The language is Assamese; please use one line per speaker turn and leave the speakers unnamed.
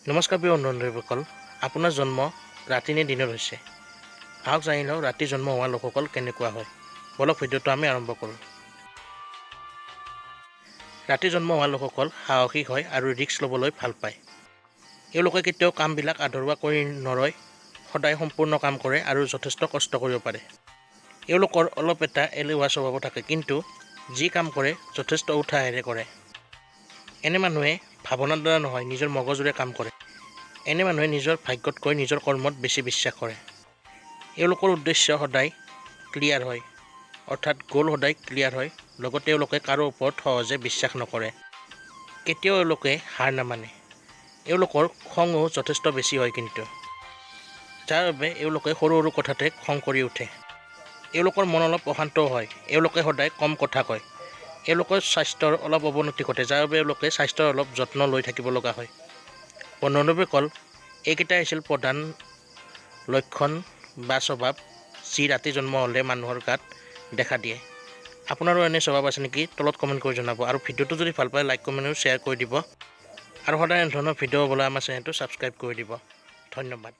নমস্কাৰ প্ৰিয় বন্ধুসকল, আপোনাৰ জন্ম ৰাতি নে দিনত হৈছে? আহক জানি লওঁ ৰাতি জন্ম হোৱা লোকসকল কেনেকুৱা হয়। বলক ভিডিঅ'টো আমি আৰম্ভ কৰোঁ। ৰাতি জন্ম হোৱা লোকসকল সাহসী হয় আৰু ৰিস্ক ল'বলৈ ভাল পায়। এওঁলোকে কেতিয়াও কামবিলাক আধৰুৱা কৰি নৰয়, সদায় সম্পূৰ্ণ কাম কৰে আৰু যথেষ্ট কষ্ট কৰিব পাৰে। এওঁলোকৰ অলপ এটা এলেহুৱা স্বভাৱ থাকে, কিন্তু যি কাম কৰে যথেষ্ট উৎসাহেৰে কৰে। এনে মানুহে ভাৱনাৰ দ্বাৰা নহয়, নিজৰ মগজুৰে কাম কৰে। এনে মানুহে নিজৰ ভাগ্যতকৈ নিজৰ কৰ্মত বেছি বিশ্বাস কৰে। এওঁলোকৰ উদ্দেশ্য সদায় ক্লিয়াৰ হয়, অৰ্থাৎ গ'ল সদায় ক্লিয়াৰ হয়। লগতে এওঁলোকে কাৰো ওপৰত সহজে বিশ্বাস নকৰে। কেতিয়াও এওঁলোকে হাৰ নামানে। এওঁলোকৰ খঙো যথেষ্ট বেছি হয়, কিন্তু যাৰ বাবে এওঁলোকে সৰু সৰু কথাতে খং কৰি উঠে। এওঁলোকৰ মন অলপ অশান্তও হয়। এওঁলোকে সদায় কম কথা কয়। এওঁলোকৰ স্বাস্থ্যৰ অলপ অৱনতি ঘটে, যাৰ বাবে এওঁলোকে স্বাস্থ্যৰ অলপ যত্ন লৈ থাকিব লগা হয়। বন্ধুসকল, এইকেইটাই আছিল প্ৰধান লক্ষণ বা স্বভাৱ যি ৰাতি জন্ম হ'লে মানুহৰ গাত দেখা দিয়ে। আপোনাৰো এনে স্বভাৱ আছে নেকি? তলত কমেণ্ট কৰি জনাব। আৰু ভিডিঅ'টো যদি ভাল পায় লাইক কমেণ্ট আৰু শ্বেয়াৰ কৰি দিব। আৰু সদায় এনে ধৰণৰ ভিডিঅ' পাবলৈ আমাৰ চেনেলটো ছাবস্ক্ৰাইব কৰি দিব। ধন্যবাদ।